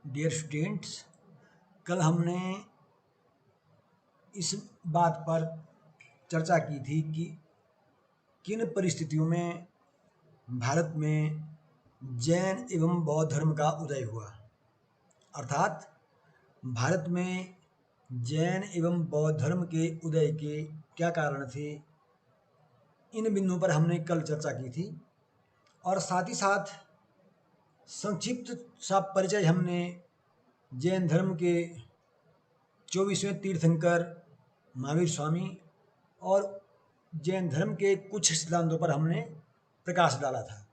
Dear students, कल हमने इस बात पर चर्चा की थी कि किन परिस्थितियों में भारत में जैन एवं बौद्ध धर्म का उदय हुआ। अर्थात भारत में जैन एवं बौद्ध धर्म के उदय के क्या कारण थे, इन बिंदुओं पर हमने कल चर्चा की थी। और साथ ही साथ संक्षिप्त सा परिचय हमने जैन धर्म के 24वें तीर्थंकर महावीर स्वामी और जैन धर्म के कुछ सिद्धांतों पर हमने प्रकाश डाला था।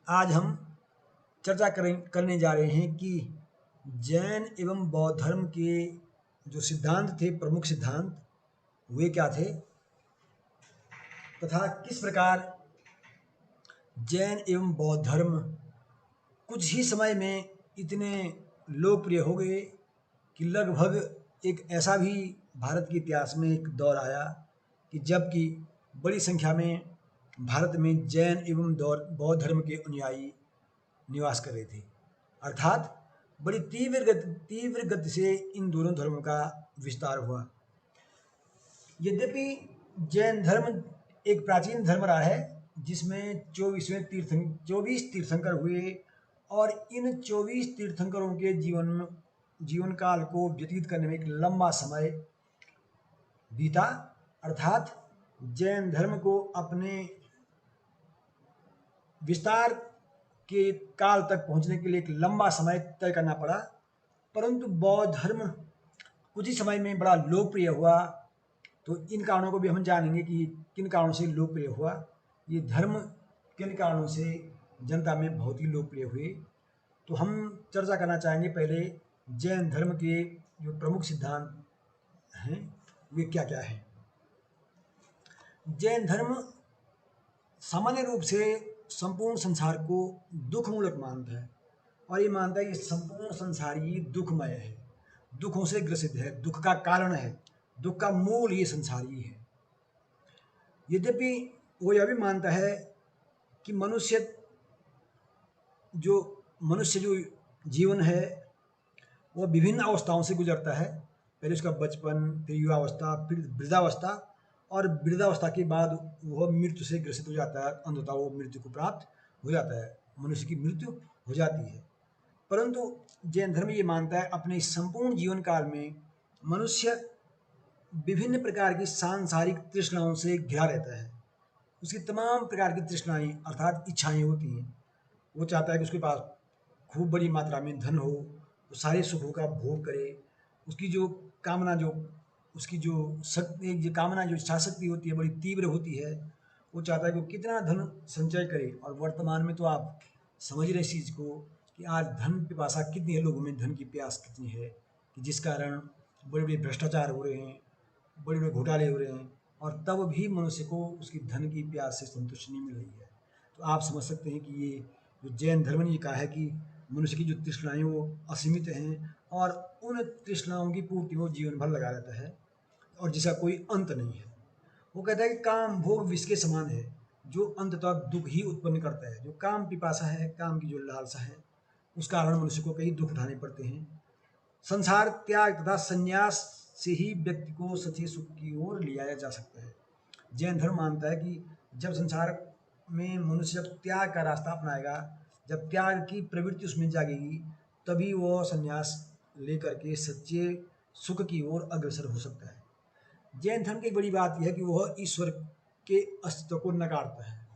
आज हम चर्चा करने जा रहे हैं कि जैन एवं बौद्ध धर्म के जो सिद्धांत थे, प्रमुख सिद्धांत, वे क्या थे तथा किस प्रकार जैन एवं बौद्ध धर्म कुछ ही समय में इतने लोकप्रिय हो गए कि लगभग एक ऐसा भी भारत के इतिहास में एक दौर आया कि जबकि बड़ी संख्या में भारत में जैन एवं बौद्ध धर्म के अनुयायी निवास कर रहे थे। अर्थात बड़ी तीव्र गति से इन दोनों धर्मों का विस्तार हुआ। यद्यपि जैन धर्म एक प्राचीन धर्म रहा है जिसमें 24 तीर्थंकर हुए और इन 24 तीर्थंकरों के जीवन काल को व्यतीत करने में एक लंबा समय बीता। अर्थात जैन धर्म को अपने विस्तार के काल तक पहुंचने के लिए एक लंबा समय तय करना पड़ा, परंतु बौद्ध धर्म कुछ ही समय में बड़ा लोकप्रिय हुआ। तो इन कारणों को भी हम जानेंगे कि किन कारणों से लोकप्रिय हुआ, ये धर्म किन कारणों से जनता में बहुत ही लोकप्रिय हुए। तो हम चर्चा करना चाहेंगे पहले जैन धर्म के जो प्रमुख सिद्धांत हैं वे क्या क्या हैं। जैन धर्म सामान्य रूप से संपूर्ण संसार को दुखमूलक मानता है और ये मानता है कि संपूर्ण संसार ही दुखमय है, दुखों से ग्रसित है, दुख का कारण है, दुख का मूल ये संसार ही है। यद्यपि वो यह भी मानता है कि मनुष्य जो जीवन है वह विभिन्न अवस्थाओं से गुजरता है। पहले उसका बचपन, फिर युवावस्था, फिर वृद्धावस्था और वृद्धावस्था के बाद वह मृत्यु से ग्रसित हो जाता है, अंततः वो मृत्यु को प्राप्त हो जाता है, मनुष्य की मृत्यु हो जाती है। परंतु जैन धर्म ये मानता है अपने संपूर्ण जीवन काल में मनुष्य विभिन्न प्रकार की सांसारिक तृष्णाओं से घिरा रहता है। उसकी तमाम प्रकार की तृष्णाएं अर्थात इच्छाएं होती हैं। वो चाहता है कि उसके पास खूब बड़ी मात्रा में धन हो, वो सारे सुखों का भोग करे। उसकी जो कामना उसकी जो कामना जो इच्छा शक्ति होती है बड़ी तीव्र होती है। वो चाहता है कि वो कितना धन संचय करे। और वर्तमान में तो आप समझ रहे इस चीज़ को कि आज धन पिपासा कितनी है, लोगों में धन की प्यास कितनी है कि जिस कारण बड़े बड़े भ्रष्टाचार हो रहे हैं, बड़े बड़े घोटाले हो रहे हैं और तब भी मनुष्य को उसकी धन की प्यास से संतुष्टि नहीं मिल रही है। तो आप समझ सकते हैं कि ये जो जैन धर्म ने कहा है कि मनुष्य की जो तृष्णाएं वो असीमित हैं और उन तृष्णाओं की पूर्ति वो जीवन भर लगा रहता है और जिसका कोई अंत नहीं है। वो कहता है कि काम भोग विष के समान है जो अंततः दुख ही उत्पन्न करता है। जो काम पिपासा है, काम की जो लालसा है, उस कारण मनुष्य को कई दुख उठाने पड़ते हैं। संसार त्याग तथा संन्यास से ही व्यक्ति को सच्चे सुख की ओर ले जाया जा सकता है। जैन धर्म मानता है कि जब संसार में मनुष्य जब त्याग का रास्ता अपनाएगा, जब त्याग की प्रवृत्ति उसमें जागेगी, तभी वह संन्यास लेकर के सच्चे सुख की ओर अग्रसर हो सकता है। जैन धर्म की एक बड़ी बात यह है कि वह ईश्वर के अस्तित्व को नकारता है।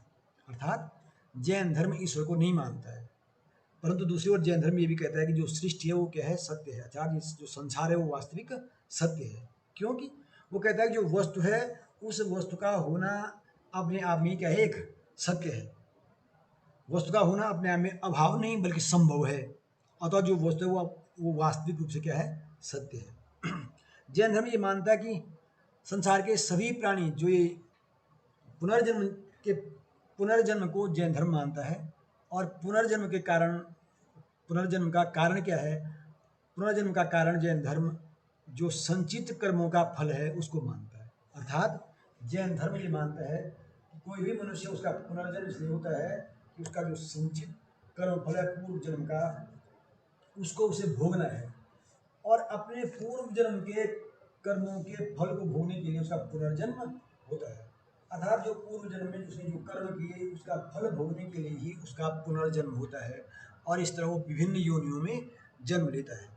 अर्थात जैन धर्म ईश्वर को नहीं मानता है, परंतु दूसरी ओर जैन धर्म ये भी कहता है कि जो सृष्टि है वो क्या है, सत्य है। अर्थात जो संसार है वो वास्तविक सत्य है। क्योंकि वो कहता है कि जो वस्तु है उस वस्तु का होना अपने आप में क्या है, एक सत्य है। वस्तु का होना अपने आप में अभाव नहीं बल्कि संभव है। अतः जो वस्तु है वो वास्तविक रूप से क्या है, सत्य है। जैन धर्म ये मानता है कि संसार के सभी प्राणी जो ये पुनर्जन्म के पुनर्जन्म को जैन धर्म मानता है। और पुनर्जन्म का कारण क्या है, पुनर्जन्म का कारण जैन धर्म जो संचित कर्मों का फल है उसको मानता है। अर्थात जैन धर्म ये मानता है कि कोई भी मनुष्य उसका पुनर्जन्म इसलिए होता है कि उसका जो संचित कर्म फल है पूर्व जन्म का, उसको उसे भोगना है, और अपने पूर्व जन्म के कर्मों के फल को भोगने के लिए उसका पुनर्जन्म होता है। अर्थात जो पूर्व जन्म में उसने जो कर्म किए उसका फल भोगने के लिए ही उसका पुनर्जन्म होता है, और इस तरह वो विभिन्न योनियों में जन्म लेता है।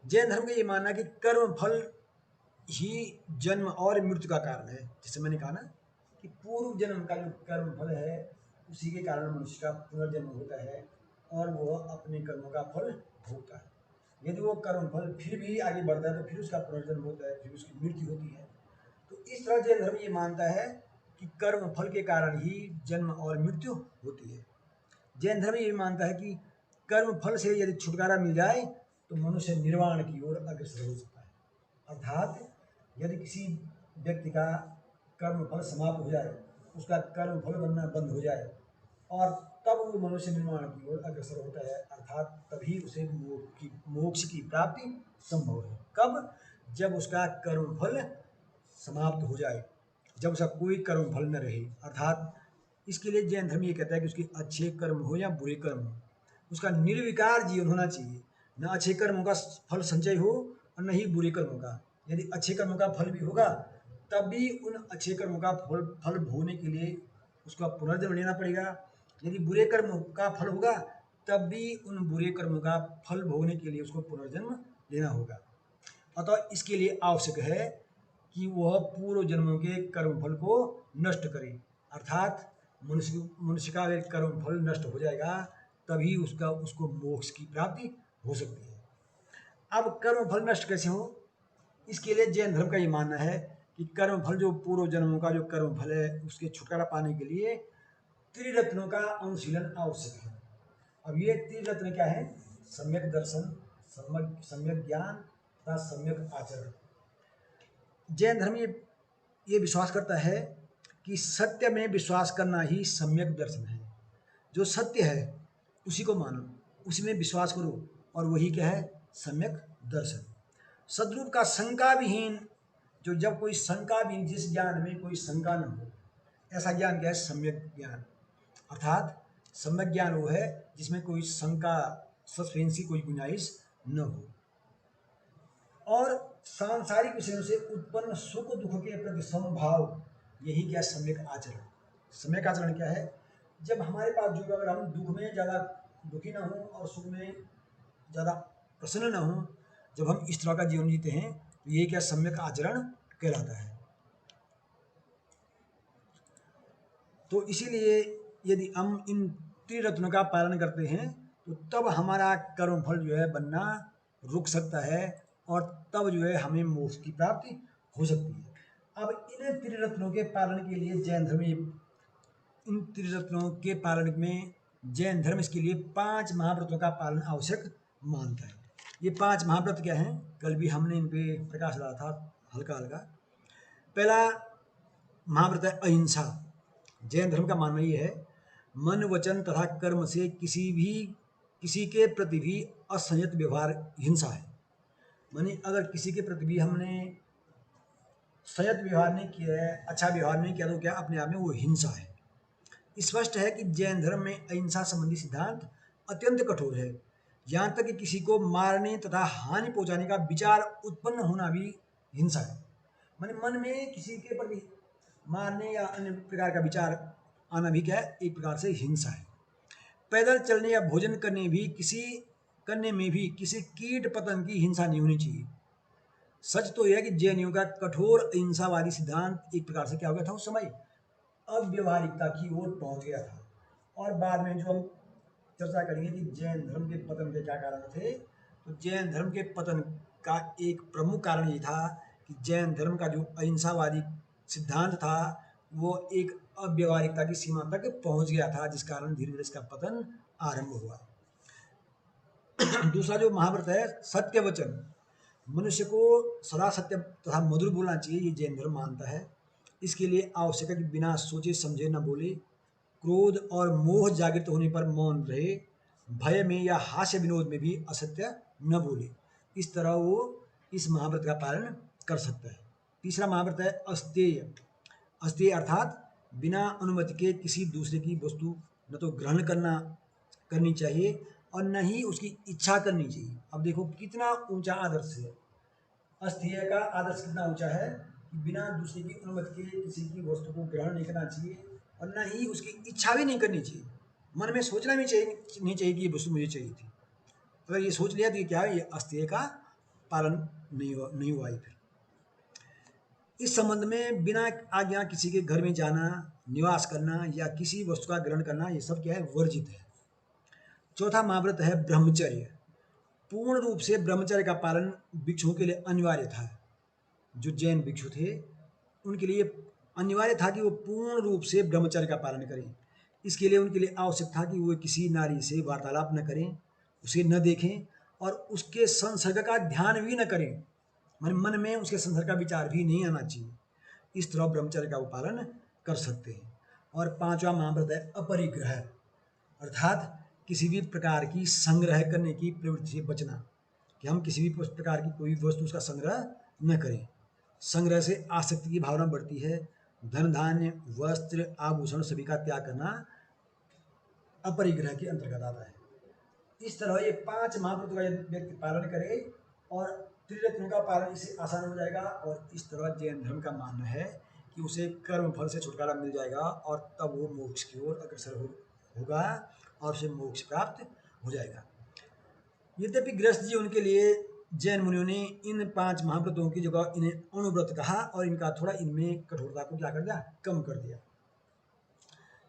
जैन धर्म का ये मानना है कि कर्म फल ही जन्म और मृत्यु का कारण है। जैसे मैंने कहा ना कि पूर्व जन्म का जो कर्म फल है उसी के कारण मनुष्य का पुनर्जन्म होता है और वह अपने कर्मों का फल भोगता है। यदि वो कर्म फल फिर भी आगे बढ़ता है तो फिर उसका पुनर्जन्म होता है, फिर उसकी मृत्यु होती है। तो इस तरह जैन धर्म ये मानता है कि कर्म फल के कारण ही जन्म और मृत्यु होती है। जैन धर्म ये भी मानता है कि कर्म फल से यदि छुटकारा मिल जाए तो मनुष्य निर्वाण की ओर अग्रसर हो सकता है। अर्थात यदि किसी व्यक्ति का कर्म फल समाप्त हो जाए, उसका कर्म फल बनना बंद हो जाए, और तब वो मनुष्य निर्वाण की ओर अग्रसर होता है, अर्थात तभी उसे मोक्ष की प्राप्ति संभव है। कब? जब उसका कर्म फल समाप्त हो जाए, जब उसका कोई कर्म फल न रहे। अर्थात इसके लिए जैन धर्म ये कहता है कि उसके अच्छे कर्म हो या बुरे कर्म हो, उसका निर्विकार जीवन होना चाहिए। न अच्छे कर्मों का फल संचय हो और न ही बुरे कर्मों का। यदि अच्छे कर्मों का फल भी होगा तब भी उन अच्छे कर्मों का फल भोगने के लिए उसका पुनर्जन्म लेना पड़ेगा। यदि बुरे कर्मों का फल होगा तब भी उन बुरे कर्मों का फल भोगने के लिए उसको पुनर्जन्म लेना होगा। अतः इसके लिए आवश्यक है कि वह पूर्व जन्मों के कर्मफल को नष्ट करे। अर्थात मनुष्य का अगर कर्मफल नष्ट हो जाएगा तभी उसको मोक्ष की प्राप्ति हो सकती है। अब कर्मफल नष्ट कैसे हो? इसके लिए जैन धर्म का ये मानना है कि कर्मफल जो पूर्व जन्मों का जो कर्मफल है उसके छुटकारा पाने के लिए त्रिरत्नों का अनुशीलन आवश्यक है। अब ये त्रिरत्न क्या है? सम्यक दर्शन, सम्यक ज्ञान तथा सम्यक आचरण। जैन धर्म ये विश्वास करता है कि सत्य में विश्वास करना ही सम्यक दर्शन है। जो सत्य है उसी को मानो, उसी में विश्वास करो, और वही क्या है? सम्यक दर्शन। सद्रूप का शंका विहीन, जो जब कोई शंका विहीन, जिस ज्ञान में कोई शंका न हो, ऐसा ज्ञान क्या है? सम्यक ज्ञान। अर्थात सम्यक ज्ञान वो है जिसमें कोई शंका, सस्पेंस की कोई गुंजाइश न हो। और सांसारिक विषयों से उत्पन्न सुख दुख के प्रति समभाव, यही क्या? सम्यक आचरण। सम्यक आचरण क्या है? जब हमारे पास जो, अगर हम दुख में ज़्यादा दुखी ना हो और सुख में ज़्यादा प्रसन्न ना हो, जब हम इस तरह का जीवन जीते हैं तो ये क्या? सम्यक आचरण कहलाता है। तो इसीलिए यदि हम इन त्रिरत्नों का पालन करते हैं तो तब हमारा कर्मफल जो है बनना रुक सकता है, और तब जो है हमें मोक्ष की प्राप्ति हो सकती है। अब इन त्रिरत्नों के पालन के लिए जैन धर्म, इन त्रिरत्नों के पालन में जैन धर्म इसके लिए 5 महाव्रतों का पालन आवश्यक मानता है। ये 5 महाव्रत क्या हैं? कल भी हमने इन पे प्रकाश डाला था हल्का हल्का। पहला महाव्रत है अहिंसा। जैन धर्म का मानना ये है, मन वचन तथा कर्म से किसी के प्रति भी असंयत व्यवहार हिंसा है। मानी अगर किसी के प्रति भी हमने संयत व्यवहार नहीं किया है, अच्छा व्यवहार नहीं किया, तो क्या? अपने आप में वो हिंसा है। स्पष्ट है कि जैन धर्म में अहिंसा संबंधी सिद्धांत अत्यंत कठोर है। यहाँ तक कि किसी को मारने तथा हानि पहुंचाने का विचार उत्पन्न होना भी हिंसा है। माने मन में किसी के प्रति मारने या अन्य प्रकार का विचार आना भी क्या है? एक प्रकार से हिंसा है। पैदल चलने या भोजन करने में भी किसी कीट पतंग की हिंसा नहीं होनी चाहिए। सच तो यह है कि जैनियों का कठोर अहिंसावादी सिद्धांत एक प्रकार से क्या हो गया था उस समय? अव्यवहारिकता की ओर पहुंच गया था। और बाद में जो हम चर्चा करेंगे कि जैन धर्म के पतन के क्या कारण थे, तो जैन धर्म के पतन का एक प्रमुख कारण ये था कि जैन धर्म का जो अहिंसावादी सिद्धांत था वो एक अव्यवहारिकता की सीमा तक पहुंच गया था, जिस कारण धीरे धीरे इसका पतन आरंभ हुआ। दूसरा जो महाव्रत है सत्य वचन, मनुष्य को सदा सत्य तथा मधुर बोलना चाहिए, ये जैन धर्म मानता है। इसके लिए आवश्यक है कि बिना सोचे समझे न बोले, क्रोध और मोह जागृत होने पर मौन रहे, भय में या हास्य विनोद में भी असत्य न बोले। इस तरह वो इस महाव्रत का पालन कर सकता है। तीसरा महाव्रत है अस्तेय। अस्तेय अर्थात बिना अनुमति के किसी दूसरे की वस्तु न तो ग्रहण करनी चाहिए और न ही उसकी इच्छा करनी चाहिए। अब देखो कितना ऊंचा आदर्श है। अस्थेय का आदर्श कितना ऊंचा है कि बिना दूसरे की अनुमति के किसी की वस्तु को ग्रहण नहीं करना चाहिए और न ही उसकी इच्छा भी नहीं करनी चाहिए। मन में सोचना भी चाहिए नहीं चाहिए कि ये वस्तु मुझे चाहिए थी। अगर ये सोच लिया तो ये क्या है, ये अस्थेय का पालन नहीं हुआ ये फिर। इस संबंध में बिना आज्ञा किसी के घर में जाना, निवास करना या किसी वस्तु का ग्रहण करना, ये सब क्या है, वर्जित है। चौथा महाव्रत है ब्रह्मचर्य। पूर्ण रूप से ब्रह्मचर्य का पालन भिक्षुओं के लिए अनिवार्य था। जो जैन भिक्षु थे उनके लिए अनिवार्य था कि वो पूर्ण रूप से ब्रह्मचर्य का पालन करें। इसके लिए उनके लिए आवश्यक था कि वो किसी नारी से वार्तालाप न करें, उसे न देखें और उसके संसर्ग का ध्यान भी न करें। मन में उसके संसर्ग का विचार भी नहीं आना चाहिए। इस तरह ब्रह्मचर्य का वो पालन कर सकते हैं। और पांचवा महाव्रत है अपरिग्रह, अर्थात किसी भी प्रकार की संग्रह करने की प्रवृत्ति से बचना, कि हम किसी भी प्रकार की कोई वस्तु उसका संग्रह न करें। संग्रह से आसक्ति की भावना बढ़ती है। धन धान्य वस्त्र आभूषण सभी का त्याग करना अपरिग्रह के अंतर्गत आता है। इस तरह ये 5 महाव्रतों का यदि व्यक्ति पालन करे और त्रिरत्नों का पालन इससे आसान हो जाएगा। और इस तरह जैन धर्म का मानना है कि उसे कर्म फल से छुटकारा मिल जाएगा और तब वो मोक्ष की ओर अग्रसर होगा और उसे मोक्ष प्राप्त हो जाएगा। यद्यपि गृहस्थ जीवन के लिए जैन मुनियों ने इन 5 महाव्रतों की जगह इन्हें अणुव्रत कहा और इनका थोड़ा इनमें कठोरता को क्या कर दिया, कम कर दिया।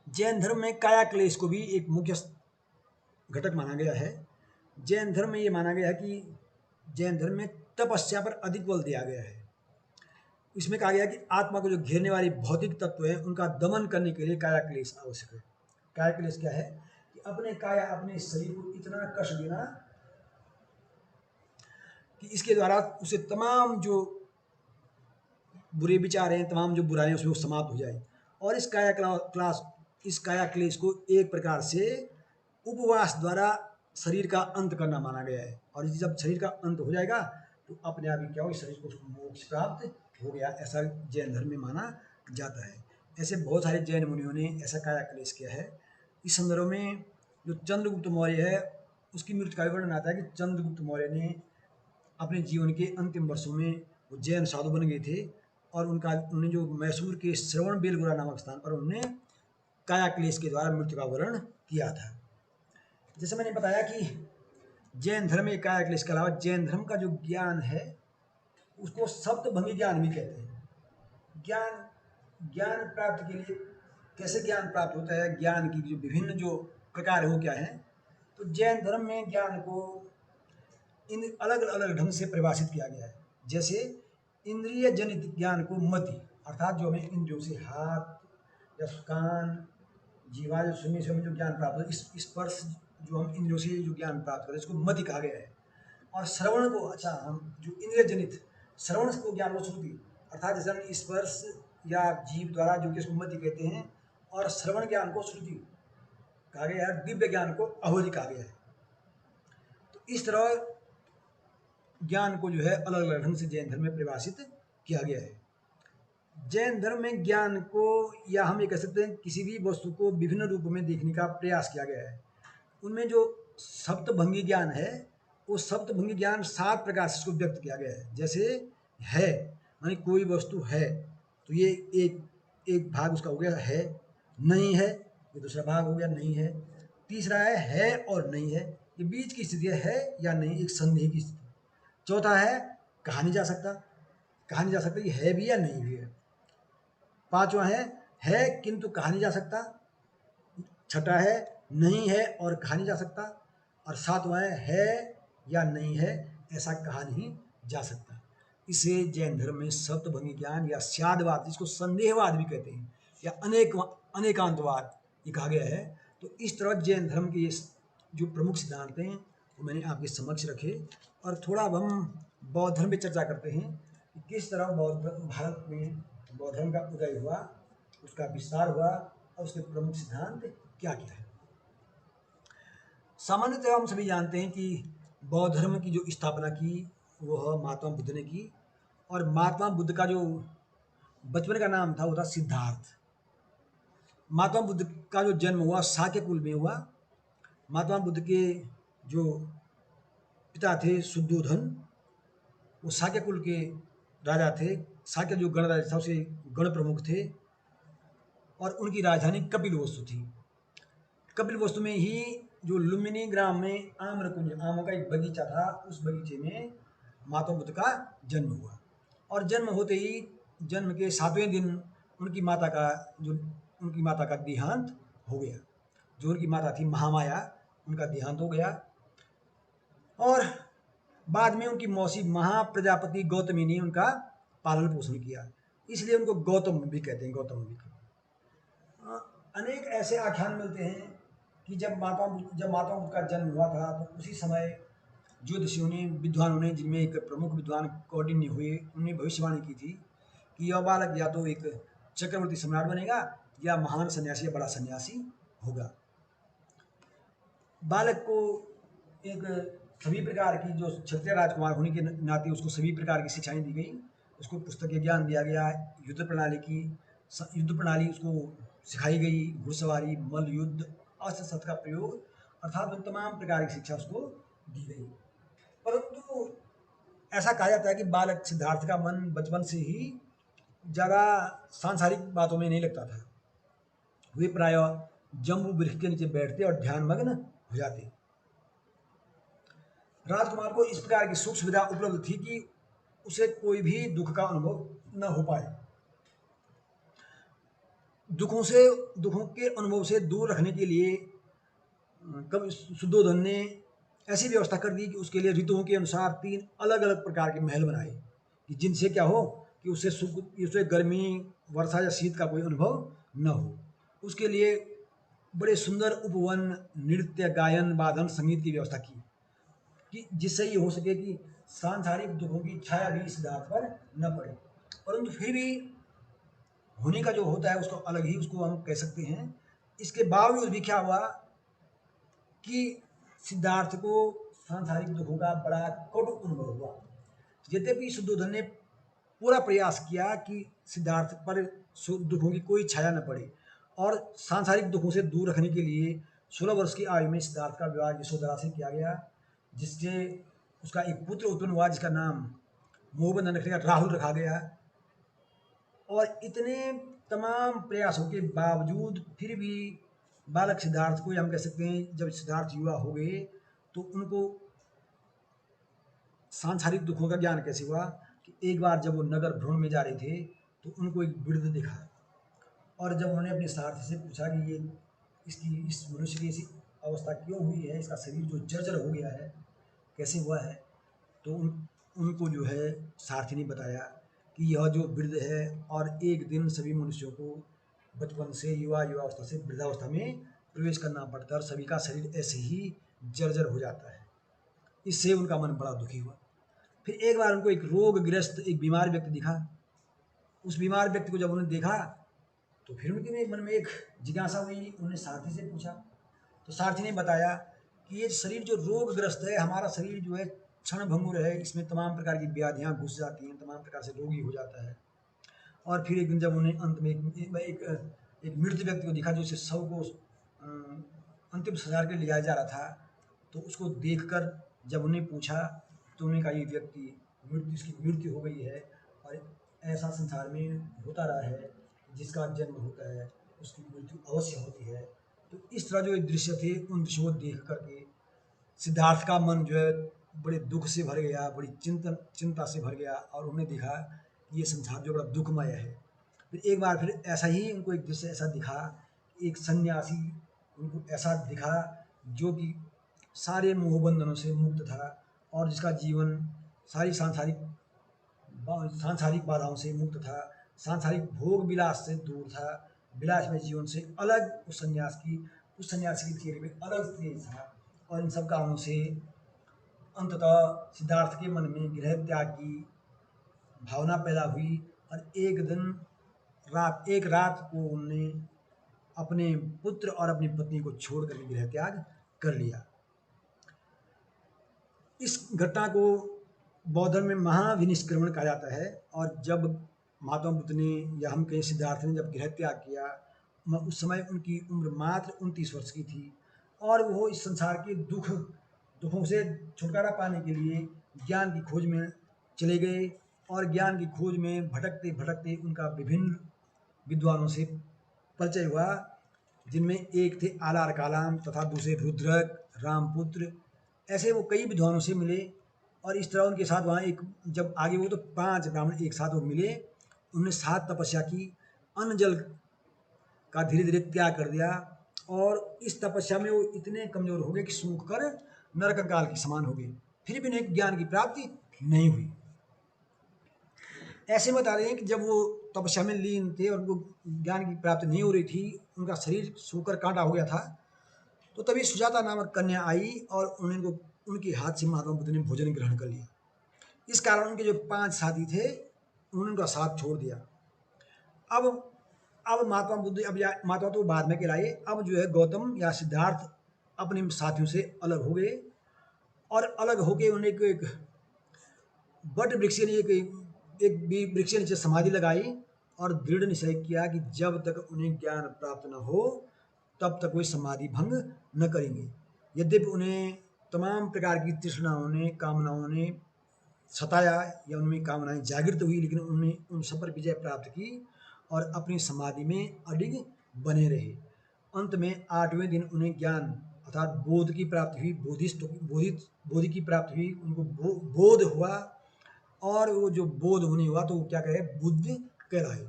जैन धर्म में काया क्लेश को भी एक मुख्य घटक माना गया है। जैन धर्म में ये माना गया है कि जैन धर्म में तपस्या पर अधिक बल दिया गया है। इसमें कहा गया कि आत्मा को जो घेरने वाली भौतिक तत्व है उनका दमन करने के लिए काया क्लेश आवश्यक है। काया क्लेश क्या है कि अपने काया अपने शरीर को इतना कष्ट देना कि इसके द्वारा उसे तमाम जो बुरे विचार हैं, तमाम जो बुराइयां उसमें समाप्त हो जाए। और इस काया क्लेश को एक प्रकार से उपवास द्वारा शरीर का अंत करना माना गया है। और जब शरीर का अंत हो जाएगा तो अपने आप ही क्या हो, शरीर को मोक्ष प्राप्त हो गया, ऐसा जैन धर्म में माना जाता है। ऐसे बहुत सारे जैन मुनियों ने ऐसा काया क्लेश किया है। इस संदर्भ में जो चंद्रगुप्त मौर्य है उसकी मृत्यु का वर्णन आता है कि चंद्रगुप्त मौर्य ने अपने जीवन के अंतिम वर्षों में वो जैन साधु बन गए थे और उन्होंने जो मैसूर के श्रवण बेलगोला नामक स्थान पर उन्होंने काया क्लेश के द्वारा मृत्यु का वर्ण किया था। जैसे मैंने बताया कि जैन धर्म में काया क्लेश के अलावा जैन धर्म का जो ज्ञान है उसको सप्तभंगी ज्ञान भी कहते हैं। ज्ञान प्राप्ति के लिए कैसे ज्ञान प्राप्त होता है, ज्ञान की जो विभिन्न जो प्रकार है वो क्या है, तो जैन धर्म में ज्ञान को इन अलग अलग ढंग से परिभाषित किया गया है। जैसे इंद्रिय जनित ज्ञान को मति, अर्थात जो हमें इंद्रियों से हाथ या कान जीवा जो सुनने से हमें जो ज्ञान प्राप्त हो, इस स्पर्श जो हम इंद्रियों से जो ज्ञान प्राप्त करते हैं इसको मति कहा गया है। और श्रवण को, अच्छा, हम जो इंद्रिय जनित श्रवण को ज्ञान को श्रुति, अर्थात जैसे हम स्पर्श या जीव द्वारा जो कि इसको मति कहते हैं, और श्रवण ज्ञान को श्रुति कहा गया है, दिव्य ज्ञान को अहोरी कहा गया है। तो इस तरह ज्ञान को जो है अलग अलग ढंग से जैन धर्म में परिभाषित किया गया है। जैन धर्म में ज्ञान को, या हम ये कह सकते हैं किसी भी वस्तु को विभिन्न रूपों में देखने का प्रयास किया गया है। उनमें जो सप्तभंगी ज्ञान है वो सप्तभंगी ज्ञान 7 प्रकार से इसको व्यक्त किया गया है। जैसे है मानी कोई वस्तु है तो ये एक भाग उसका हो गया है। नहीं है ये दूसरा भाग हो गया नहीं है। तीसरा है और नहीं है, ये बीच की स्थिति है या नहीं, एक संदेह की स्थिति। चौथा है कहा नहीं जा सकता, ये है भी या नहीं भी है। पांचवा है किंतु कहा नहीं जा सकता। छठा है नहीं है और कहा नहीं जा सकता। और सातवां है या नहीं है ऐसा कहा नहीं जा सकता। इसे जैन धर्म में सप्तभंगी ज्ञान या स्यादवाद, जिसको संदेहवाद भी कहते हैं, या अनेकांतवाद ये कहा गया है। तो इस तरह जैन धर्म के ये जो प्रमुख सिद्धांत हैं वो मैंने आपके समक्ष रखे। और थोड़ा अब हम बौद्ध धर्म पर चर्चा करते हैं कि किस तरह भारत में बौद्ध धर्म का उदय हुआ, उसका विस्तार हुआ और उसके प्रमुख सिद्धांत क्या क्या है। सामान्यतः हम सभी जानते हैं कि बौद्ध धर्म की जो स्थापना की वह महात्मा बुद्ध ने की। और महात्मा बुद्ध का जो बचपन का नाम था वो था सिद्धार्थ। महात्मा बुद्ध का जो जन्म हुआ शाक्य कुल में हुआ। महात्मा बुद्ध के जो पिता थे शुद्धोधन, वो शाक्य कुल के राजा थे। शाक्य जो गणराज्य था उसे गण प्रमुख थे और उनकी राजधानी कपिलवस्तु थी। कपिलवस्तु में ही जो लुम्बिनी ग्राम में आम्रकुंज, आमों का एक बगीचा था, उस बगीचे में महात्मा बुद्ध का जन्म हुआ। और जन्म होते ही जन्म के 7वें दिन उनकी माता का देहांत हो गया। जो उनकी माता थी महामाया, उनका देहांत हो गया। और बाद में उनकी मौसी महाप्रजापति गौतमी ने उनका पालन पोषण किया, इसलिए उनको गौतम भी कहते हैं, गौतम भी। अनेक ऐसे आख्यान मिलते हैं कि जब महात्मा बुद्ध का जन्म हुआ था तो उसी समय ज्योतिषियों ने, विद्वानों ने, जिनमें एक प्रमुख विद्वान कौंडिन्य हुए, उन्होंने भविष्यवाणी की थी कि यह बालक या तो एक चक्रवर्ती सम्राट बनेगा या महान सन्यासी या बड़ा सन्यासी होगा। बालक को एक सभी प्रकार की, जो क्षत्रिय राजकुमार होने के नाते उसको सभी प्रकार की शिक्षाएं दी गई। उसको पुस्तकीय ज्ञान दिया गया, युद्ध प्रणाली उसको सिखाई गई, घुड़सवारी, मल्ल युद्ध, अस्त्र शस्त्र का प्रयोग, अर्थात उन तमाम प्रकार की शिक्षा उसको दी गई। परंतु ऐसा कहा जाता है कि बालक सिद्धार्थ का मन बचपन से ही ज़्यादा सांसारिक बातों में नहीं लगता था। वे प्रायः जम्बू वृक्ष के नीचे बैठते और ध्यान मग्न हो जाते। राजकुमार को इस प्रकार की सुख सुविधा उपलब्ध थी कि उसे कोई भी दुख का अनुभव न हो पाए। दुखों के अनुभव से दूर रखने के लिए कवि शुद्धोधन ने ऐसी व्यवस्था कर दी कि उसके लिए ऋतुओं के अनुसार 3 अलग अलग प्रकार के महल बनाए कि जिनसे क्या हो कि उसे गर्मी, वर्षा या शीत का कोई अनुभव न हो। उसके लिए बड़े सुंदर उपवन, नृत्य, गायन, वादन, संगीत की व्यवस्था की कि जिससे ये हो सके कि सांसारिक दुखों की छाया भी सिद्धार्थ पर न पड़े। परंतु फिर भी होने का जो होता है उसको अलग ही उसको हम कह सकते हैं। इसके बावजूद भी क्या हुआ कि सिद्धार्थ को सांसारिक दुखों का बड़ा कटु अनुभव हुआ। यद्यपि शुद्धोधन ने पूरा प्रयास किया कि सिद्धार्थ पर दुखों की कोई छाया न पड़े और सांसारिक दुखों से दूर रखने के लिए 16 वर्ष की आयु में सिद्धार्थ का विवाह यशोधरा से किया गया, जिससे उसका एक पुत्र उत्पन्न हुआ जिसका नाम मोहबंदन रखा, राहुल रखा गया। और इतने तमाम प्रयासों के बावजूद फिर भी बालक सिद्धार्थ को हम कह सकते हैं, जब सिद्धार्थ युवा हो गए तो उनको सांसारिक दुखों का ज्ञान कैसे हुआ कि एक बार जब वो नगर भ्रमण में जा रहे थे तो उनको एक वृद्ध दिखा। और जब उन्होंने अपने सारथी से पूछा कि ये इस मनुष्य की ऐसी अवस्था क्यों हुई है, इसका शरीर जो जर्जर हो गया है कैसे हुआ है, तो उनको जो है सारथी ने बताया कि यह जो वृद्ध है और एक दिन सभी मनुष्यों को बचपन से युवावस्था से वृद्धावस्था में प्रवेश करना पड़ता है और सभी का शरीर ऐसे ही जर्जर हो जाता है। इससे उनका मन बड़ा दुखी हुआ। फिर एक बार उनको एक रोगग्रस्त, एक बीमार व्यक्ति दिखा। उस बीमार व्यक्ति को जब उन्होंने देखा तो फिर उनके मन में एक जिज्ञासा हुई। उन्होंने सारथी से पूछा तो सारथी ने बताया कि ये शरीर जो रोगग्रस्त है, हमारा शरीर जो है क्षणभंगुर है, इसमें तमाम प्रकार की व्याधियाँ घुस जाती हैं, तमाम प्रकार से रोगी हो जाता है। और फिर एक दिन जब उन्हें अंत में एक मृत व्यक्ति को दिखा जो इसे शव को अंतिम संस्कार के लिए लिया जा रहा था, तो उसको देखकर जब उन्हें पूछा तो उन्होंने कहा ये व्यक्ति इसकी मृत्यु हो गई है और ऐसा संसार में होता रहा है, जिसका जन्म होता है उसकी मृत्यु अवश्य होती है। तो इस तरह जो दृश्य थे, उन दृश्यों को देख करके सिद्धार्थ का मन जो है बड़े दुख से भर गया, बड़ी चिंता से भर गया और उन्होंने देखा ये संसार जो बड़ा दुखमय है। फिर एक बार फिर ऐसा ही उनको एक दृश्य ऐसा दिखा, एक सन्यासी उनको ऐसा दिखा जो कि सारे मोहबंधनों से मुक्त था और जिसका जीवन सारी सांसारिक बाधाओं से मुक्त था, सांसारिक भोग विलास से दूर था, विलास में जीवन से अलग उस सन्यासी की चेहरे में अलग तेज था। और इन सब कामों से अंततः सिद्धार्थ के मन में गृह त्याग की भावना पैदा हुई और एक रात को उन्होंने अपने पुत्र और अपनी पत्नी को छोड़ कर गृह त्याग कर लिया। इस घटना को बौद्ध धर्म में महाविनिष्क्रमण कहा जाता है। और जब महात्मा बुद्ध ने या हम कहें सिद्धार्थ ने जब गृह त्याग किया, उस समय उनकी उम्र मात्र 29 वर्ष की थी और वो इस संसार के दुख दुखों से छुटकारा पाने के लिए ज्ञान की खोज में चले गए और ज्ञान की खोज में भटकते भटकते उनका विभिन्न विद्वानों से परिचय हुआ, जिनमें एक थे आलार कालाम तथा दूसरे रुद्रक, रामपुत्र। ऐसे वो कई विद्वानों से मिले और इस तरह उनके साथ वहाँ एक जब आगे वो तो 5 ब्राह्मण एक साथ वो मिले, उन्होंने 7 तपस्या की, अन्न जल का धीरे-धीरे त्याग कर दिया और इस तपस्या में वो इतने कमज़ोर हो गए कि सूख कर नरकंकाल के समान हो गए। फिर भी उन्हें ज्ञान की प्राप्ति नहीं हुई। ऐसे में बता रहे हैं कि जब वो तपस्या में लीन थे और उनको ज्ञान की प्राप्ति नहीं हो रही थी, उनका शरीर सूखकर काँटा हो गया था, तो तभी सुजाता नामक कन्या आई और उनको उनके हाथ से महात्मा बुद्ध ने भोजन ग्रहण कर लिया। इस कारण उनके जो 5 साथी थे, उन्होंने उनका साथ छोड़ दिया। अब महात्मा बुद्ध महात्मा तो बाद में कहलाए, अब जो है गौतम या सिद्धार्थ अपने साथियों से अलग हो गए और अलग होके उन्हें एक वट वृक्ष एक वृक्ष के नीचे समाधि लगाई और दृढ़ निश्चय किया कि जब तक उन्हें ज्ञान प्राप्त न हो तब तक वे समाधि भंग न करेंगे। यद्यपि उन्हें तमाम प्रकार की तृष्णाओं ने, कामनाओं ने सताया या उनमें कामनाएं जागृत हुई, लेकिन उन्होंने उन सब पर विजय प्राप्त की और अपनी समाधि में अडिग बने रहे। अंत में 8वें दिन उन्हें ज्ञान अर्थात बोध की प्राप्ति हुई, बोधि की प्राप्ति हुई, उनको बोध हुआ और वो जो बोध होने हुआ तो वो क्या कहे, बुद्ध कहलाए।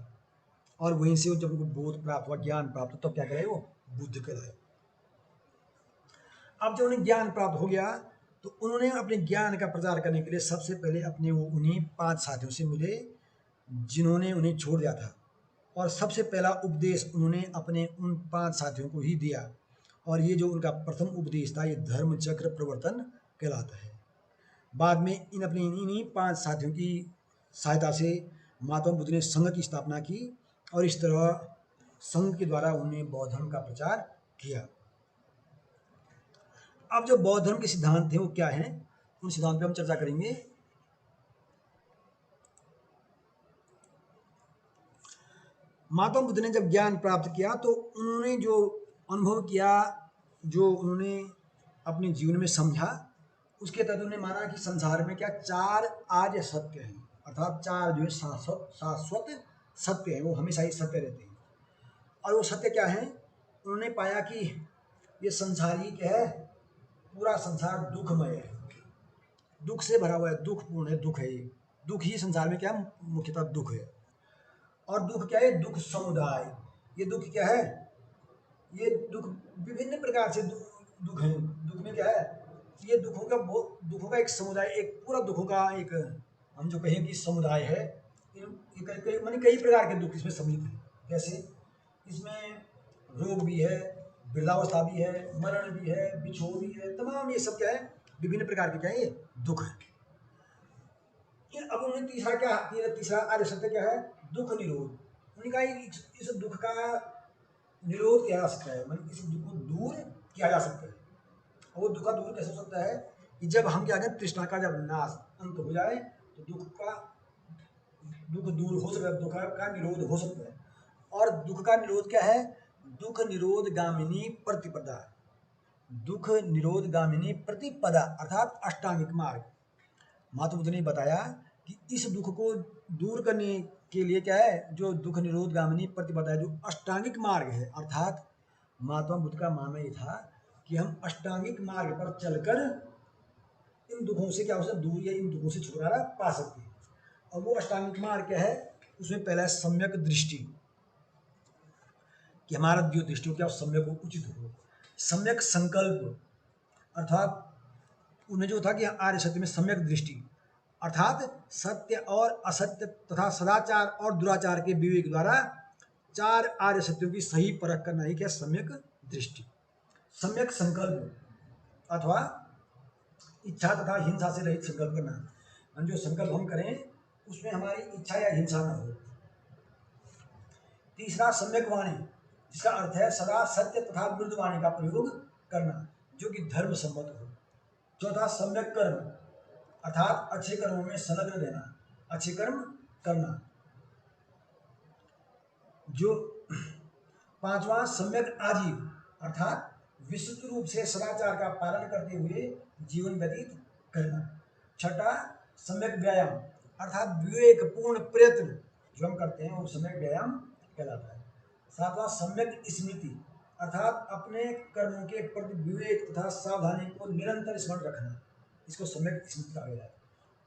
और वहीं से जब उनको बोध प्राप्त हुआ, ज्ञान प्राप्त हुआ, तो क्या कहे, वो बुद्ध कहलाए। अब जब उन्हें ज्ञान प्राप्त हो गया तो उन्होंने अपने ज्ञान का प्रचार करने के लिए सबसे पहले अपने वो उन्हीं 5 साथियों से मिले जिन्होंने उन्हें छोड़ दिया था और सबसे पहला उपदेश उन्होंने अपने उन 5 साथियों को ही दिया और ये जो उनका प्रथम उपदेश था, ये धर्म चक्र प्रवर्तन कहलाता है। बाद में इन्हीं 5 साथियों की सहायता से महात्मा बुद्ध ने संघ की स्थापना की और इस तरह संघ के द्वारा उन्होंने बौद्ध धर्म का प्रचार किया। अब जो बौद्ध धर्म के सिद्धांत थे वो क्या हैं, उन सिद्धांत पर हम चर्चा करेंगे। महात्मा बुद्ध ने जब ज्ञान प्राप्त किया तो उन्होंने जो अनुभव किया, जो उन्होंने अपने जीवन में समझा, उसके तहत उन्होंने माना कि संसार में क्या 4 आर्य सत्य हैं, अर्थात 4 जो है शाश्वत सत्य हैं, वो हमेशा ही सत्य रहते हैं। और वो सत्य क्या है, उन्होंने पाया कि ये संसार ही क्या है, पूरा संसार दुखमय है, दुख से भरा हुआ है, दुखपूर्ण है, दुख है ये, दुख ही संसार में क्या मुख्यतः दुख है। और दुख क्या है, दुख समुदाय। ये दुख क्या है, ये दुख विभिन्न प्रकार से दुख है। दुख में क्या है, ये दुखों का एक समुदाय, एक पूरा दुखों का एक हम जो कहें कि समुदाय है। मानी कई प्रकार के दुख इसमें सम्मिलित है। कैसे, इसमें रोग भी है, वृद्धावस्था भी है, मरण भी है, बिछोह भी है, तमाम ये सब क्या है, विभिन्न प्रकार के क्या है, ये दुख है। अब उन्होंने तीसरा आर्य सत्य क्या है, दुख निरोध। उन्होंने कहा इस दुख का निरोध किया जा सकता है, मतलब इस दुख को दूर किया जा सकता है। और वो दुख का दूर कैसे हो सकता है कि जब हम क्या करें, तृष्णा का जब नाश अंत हो जाए तो दुख दूर हो सकता है, दुख का निरोध हो सकता है। और दुख का निरोध क्या है, दुख निरोध गामिनी प्रतिपदा। दुख निरोध गामिनी प्रतिपदा अर्थात अष्टांगिक मार्ग। महात्मा बुद्ध ने बताया कि इस दुख को दूर करने के लिए क्या है, जो दुख निरोध गामिनी प्रतिपदा है, जो अष्टांगिक मार्ग है, अर्थात महात्मा बुद्ध का मानना ये था कि हम अष्टांगिक मार्ग पर चलकर इन दुखों से क्या हो सकता, दूर या इन दुखों से छुटकारा पा सकते हैं। और वो अष्टांगिक मार्ग क्या है, उसमें पहला है सम्यक दृष्टि, कि हमारा जो दृष्टि हो क्या सम्यक हो, उचित हो। सम्यक संकल्प, अर्थात उन्हें जो था कि आर्य सत्य में सम्यक दृष्टि, अर्थात सत्य और असत्य तथा सदाचार और दुराचार के विवेक द्वारा 4 आर्य सत्यों की सही परख करना ही क्या सम्यक दृष्टि। सम्यक संकल्प अथवा इच्छा तथा हिंसा से रहित संकल्प करना, जो संकल्प हम करें उसमें हमारी इच्छा या हिंसा न हो। तीसरा सम्यक वाणी, जिसका अर्थ है सदा सत्य तथा मृदु वाणी का प्रयोग करना, जो कि धर्म सम्मत हो। चौथा सम्यक कर्म, अर्थात अच्छे कर्मों में संलग्न रहना, अच्छे कर्म करना। जो 5वां सम्यक आजीव, अर्थात विशुद्ध रूप से सदाचार का पालन करते हुए जीवन व्यतीत करना। छठा, सम्यक व्यायाम अर्थात विवेकपूर्ण प्रयत्न जो हम करते हैं वो सम्यक व्यायाम कहलाता है। सातवां, सम्यक स्मृति अर्थात अपने कर्मों के प्रति विवेक तथा सावधानी को निरंतर स्मरण रखना, इसको सम्यक स्मृति कहा गया है।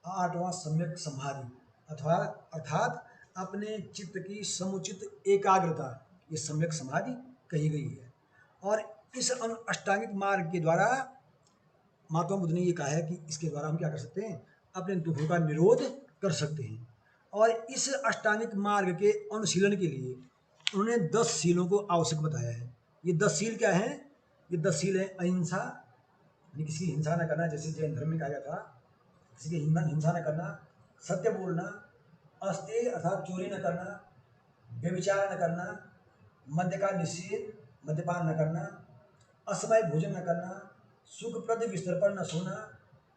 आठवां, सम्यक समाधि अथवा अर्थात अपने चित्त की समुचित एकाग्रता, ये सम्यक समाधि कही गई है। और इस अष्टांगिक मार्ग के द्वारा महात्मा बुद्ध ने ये कहा है कि इसके द्वारा हम क्या कर सकते हैं, अपने दुखों का निरोध कर सकते हैं। और इस अष्टांगिक मार्ग के अनुशीलन के लिए उन्होंने 10 सीलों को आवश्यक बताया है। ये 10 सील क्या है? ये 10 सील है अहिंसा, यानी किसी की हिंसा न करना, जैसे जैन धर्म में कहा गया था किसी की हिंसा न करना, सत्य बोलना, अस्तेय अर्थात चोरी न करना, व्यभिचार न करना, मद्य का निषेध, मद्यपान न करना, असमय भोजन न करना, सुखप्रद बिस्तर पर न सोना,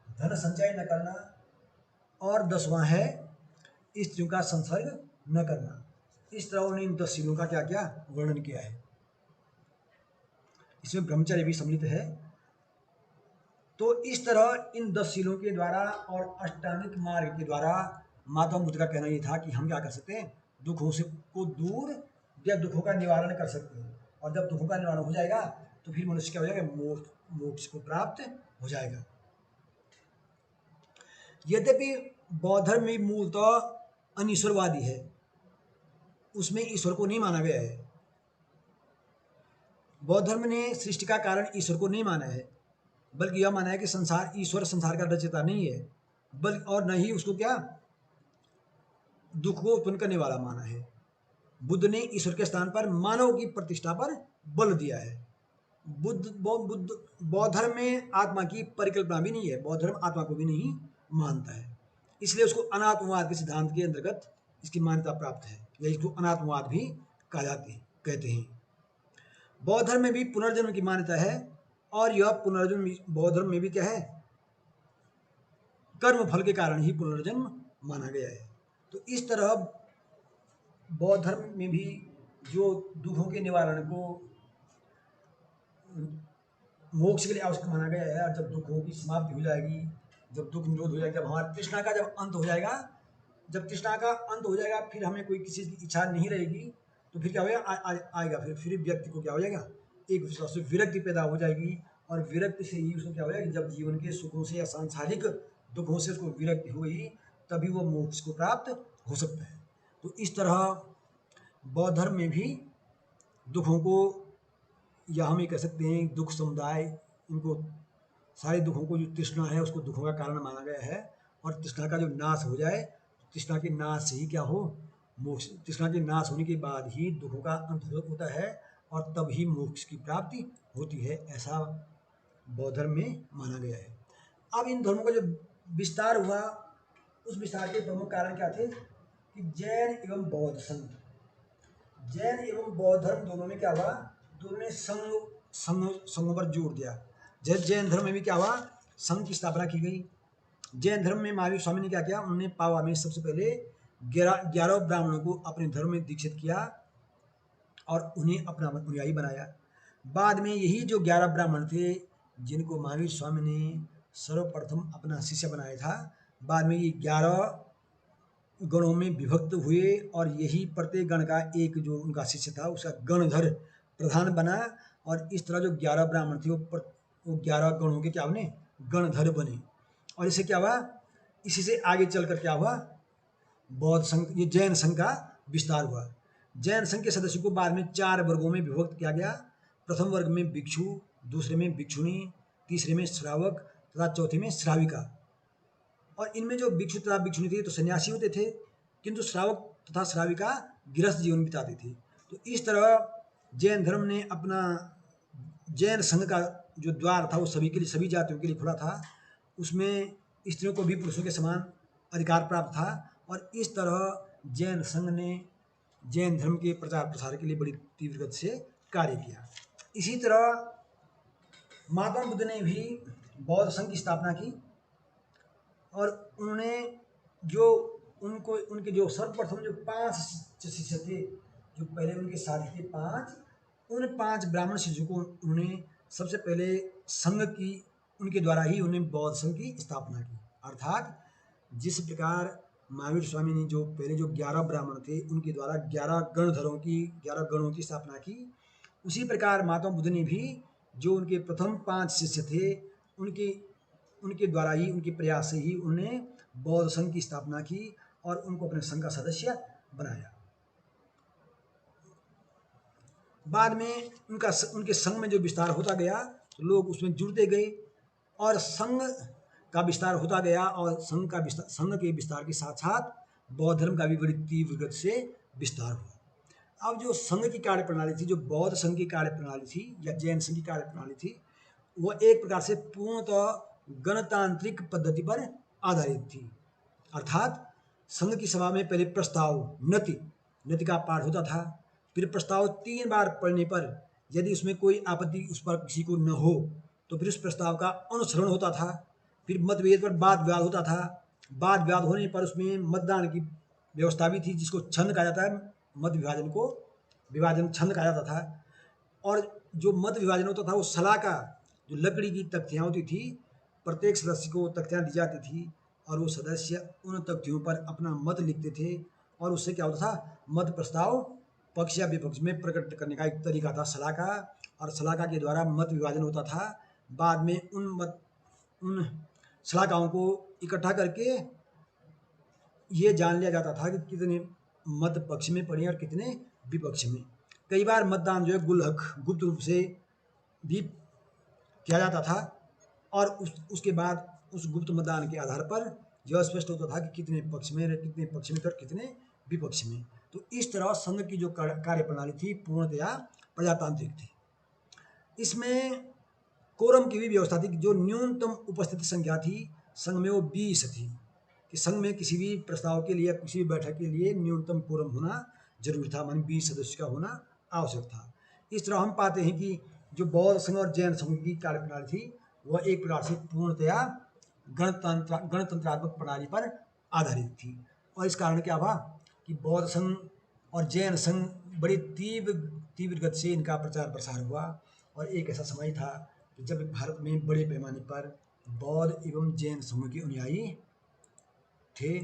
धन संचय न करना, और 10वां है स्त्रियों का संसर्ग न करना। इस तरह उन्होंने इन 10 सीलों का क्या क्या वर्णन किया है। इसमें ब्रह्मचर्य भी सम्मिलित है। तो इस तरह इन 10 सीलों के द्वारा और अष्टांगिक मार्ग के द्वारा महात्मा बुद्ध का कहना ये था कि हम क्या कर सकते हैं, दुखों से को दूर या दुखों का निवारण कर सकते हैं। और जब दुखों का निवारण हो जाएगा तो फिर मनुष्य क्या हो जाएगा, मोक्ष को प्राप्त हो जाएगा। यद्यपि बौद्ध धर्म में मूलतः अनिश्वरवादी है, उसमें ईश्वर को नहीं माना गया है। बौद्ध धर्म ने सृष्टि का कारण ईश्वर को नहीं माना है, बल्कि यह माना है कि संसार, ईश्वर संसार का रचयिता नहीं है, बल्कि और न ही उसको क्या दुख को उत्पन्न करने वाला माना है। बुद्ध ने ईश्वर के स्थान पर मानव की प्रतिष्ठा पर बल दिया है। बौद्ध धर्म में आत्मा की परिकल्पना भी नहीं है, बौद्ध धर्म आत्मा को भी नहीं मानता है, इसलिए उसको अनात्मवाद के सिद्धांत के अंतर्गत इसकी मान्यता प्राप्त है, या इसको अनात्मवाद भी कहते हैं। बौद्ध धर्म में भी पुनर्जन्म की मान्यता है, और यह पुनर्जन्म बौद्ध धर्म में भी क्या है, कर्म फल के कारण ही पुनर्जन्म माना गया है। तो इस तरह बौद्ध धर्म में भी जो दुखों के निवारण को मोक्ष के लिए आवश्यक माना गया है, और जब दुखों की समाप्ति हो जाएगी, जब दुख निरोध हो जाएगा, जब हमारी तृष्णा का जब अंत हो जाएगा, जब तृष्णा का अंत हो जाएगा, फिर हमें कोई किसी की इच्छा नहीं रहेगी, तो फिर क्या होगा, आएगा फिर व्यक्ति को क्या हो जाएगा, एक दूसरे से विरक्ति पैदा हो जाएगी। और विरक्ति से ही उसको क्या हो जाएगा, जब जीवन के सुखों से या सांसारिक दुखों से उसको विरक्ति हुई, तभी वो मोक्ष को प्राप्त हो सकता है। तो इस तरह बौद्ध धर्म में भी दुखों को, या हम ये कह सकते हैं दुख समुदाय, इनको सारे दुखों को, जो तृष्णा है उसको दुखों का कारण माना गया है। और तृष्णा का जो नाश हो जाए, तृष्णा के नाश से ही क्या हो, मोक्ष, तृष्णा के नाश होने के बाद ही दुखों का अंत होता है, और तब ही मोक्ष की प्राप्ति होती है, ऐसा बौद्ध धर्म में माना गया है। अब इन धर्मों का जो विस्तार हुआ, उस विस्तार के प्रमुख कारण क्या थे कि जैन एवं बौद्ध संघ, जैन एवं बौद्ध धर्म दोनों में क्या हुआ, दोनों ने संघों पर जोर दिया। जैन धर्म में भी क्या हुआ, संघ की स्थापना की गई। जैन धर्म में महावीर स्वामी ने क्या किया, उन्होंने पावा में सबसे पहले 11 ब्राह्मणों को अपने धर्म में दीक्षित किया और उन्हें अपना अनुयायी बनाया। बाद में यही जो 11 ब्राह्मण थे, जिनको महावीर स्वामी ने सर्वप्रथम अपना शिष्य बनाया था, बाद में ये 11 गणों में विभक्त हुए, और यही प्रत्येक गण का एक जो उनका शिष्य था, उसका गणधर प्रधान बना। और इस तरह जो 11 ब्राह्मण थे वो 11 गणों के क्या बने, गणधर बने। और इससे क्या हुआ, इसी से आगे चलकर क्या हुआ, बौद्ध संघ, ये जैन संघ का विस्तार हुआ। जैन संघ के सदस्यों को बाद में 4 वर्गों में विभक्त किया गया। प्रथम वर्ग में भिक्षु, दूसरे में भिक्षुणी, तीसरे में श्रावक तथा चौथे में श्राविका। और इनमें जो भिक्षु तथा भिक्षुणी थे तो सन्यासी होते थे, किंतु श्रावक तथा श्राविका गृहस्थ जीवन बिताते थे। तो इस तरह जैन धर्म ने अपना जैन संघ का जो द्वार था वो सभी के लिए, सभी जातियों के लिए खुला था। उसमें स्त्रियों को भी पुरुषों के समान अधिकार प्राप्त था। और इस तरह जैन संघ ने जैन धर्म के प्रचार प्रसार के लिए बड़ी तीव्र गति से कार्य किया। इसी तरह महात्मा बुद्ध ने भी बौद्ध संघ की स्थापना की, और उन्होंने जो उनके जो सर्वप्रथम जो 5 शिष्य थे, जो पहले उनके साथी थे 5, उन 5 ब्राह्मण शिष्यों को उन्होंने सबसे पहले संघ की उनके द्वारा ही उन्हें बौद्ध संघ की स्थापना की। अर्थात जिस प्रकार महावीर स्वामी ने जो पहले जो 11 ब्राह्मण थे उनके द्वारा 11 गणों की स्थापना की, उसी प्रकार महात्मा बुद्ध ने भी जो उनके प्रथम 5 शिष्य थे उनके उनके द्वारा ही, उनके प्रयास से ही उन्हें बौद्ध संघ की स्थापना की और उनको अपने संघ का सदस्य बनाया। बाद में उनके संघ में जो विस्तार होता गया तो लोग उसमें जुड़ते गए और संघ का विस्तार होता गया और संघ के विस्तार के साथ साथ बौद्ध धर्म का भी बड़ी तीव्र गति से विस्तार हुआ। अब जो संघ की कार्य प्रणाली थी, जो बौद्ध संघ की कार्य प्रणाली थी या जैन संघ की कार्य प्रणाली थी, वह एक प्रकार से पूर्णतः गणतांत्रिक पद्धति पर आधारित थी। अर्थात संघ की सभा में पहले प्रस्ताव नति का पाठ होता था, फिर प्रस्ताव 3 बार पढ़ने पर यदि उसमें कोई आपत्ति उस पर किसी को न हो तो फिर उस प्रस्ताव का अनुसरण होता था, फिर मतभेद पर वाद विवाद होता था, वाद विवाद होने पर उसमें मतदान की व्यवस्था भी थी जिसको छंद कहा जाता है, मत विभाजन को विभाजन छंद कहा जाता था। और जो मत विभाजन होता था वो सलाका जो लकड़ी की तख्तियाँ होती थी, प्रत्येक सदस्य को तख्तियाँ दी जाती थी और वो सदस्य उन तख्तियों पर अपना मत लिखते थे और उससे क्या होता था, मत प्रस्ताव पक्ष या विपक्ष में प्रकट करने का एक तरीका था सलाका, और सलाका के द्वारा मत विभाजन होता था। बाद में उन सलाकाओं को इकट्ठा करके ये जान लिया जाता था कि कितने मत पक्ष में पड़े और कितने विपक्ष में। कई बार मतदान जो है गुप्त रूप से भी किया जाता था और उसके बाद उस गुप्त मतदान के आधार पर यह स्पष्ट होता था कि कितने पक्ष में और कितने विपक्ष में। तो इस तरह संघ की जो कार्य प्रणाली थी पूर्णतया प्रजातांत्रिक थी। इसमें कोरम की भी व्यवस्था थी कि जो न्यूनतम उपस्थिति संख्या थी संघ में वो 20 थी, कि संघ में किसी भी प्रस्ताव के लिए किसी भी बैठक के लिए न्यूनतम कोरम होना जरूरी था, मानी 20 सदस्य का होना आवश्यक था। इस तरह हम पाते हैं कि जो बौद्ध संघ और जैन संघ की कार्य प्रणाली थी वह एक प्रकार से पूर्णतया गणतंत्रात्मक प्रणाली पर आधारित थी। और इस कारण क्या हुआ कि बौद्ध संघ और जैन संघ बड़ी तीव्र गति से इनका प्रचार प्रसार हुआ। और एक ऐसा समय था कि जब भारत में बड़े पैमाने पर बौद्ध एवं जैन समूह के अनुयायी थे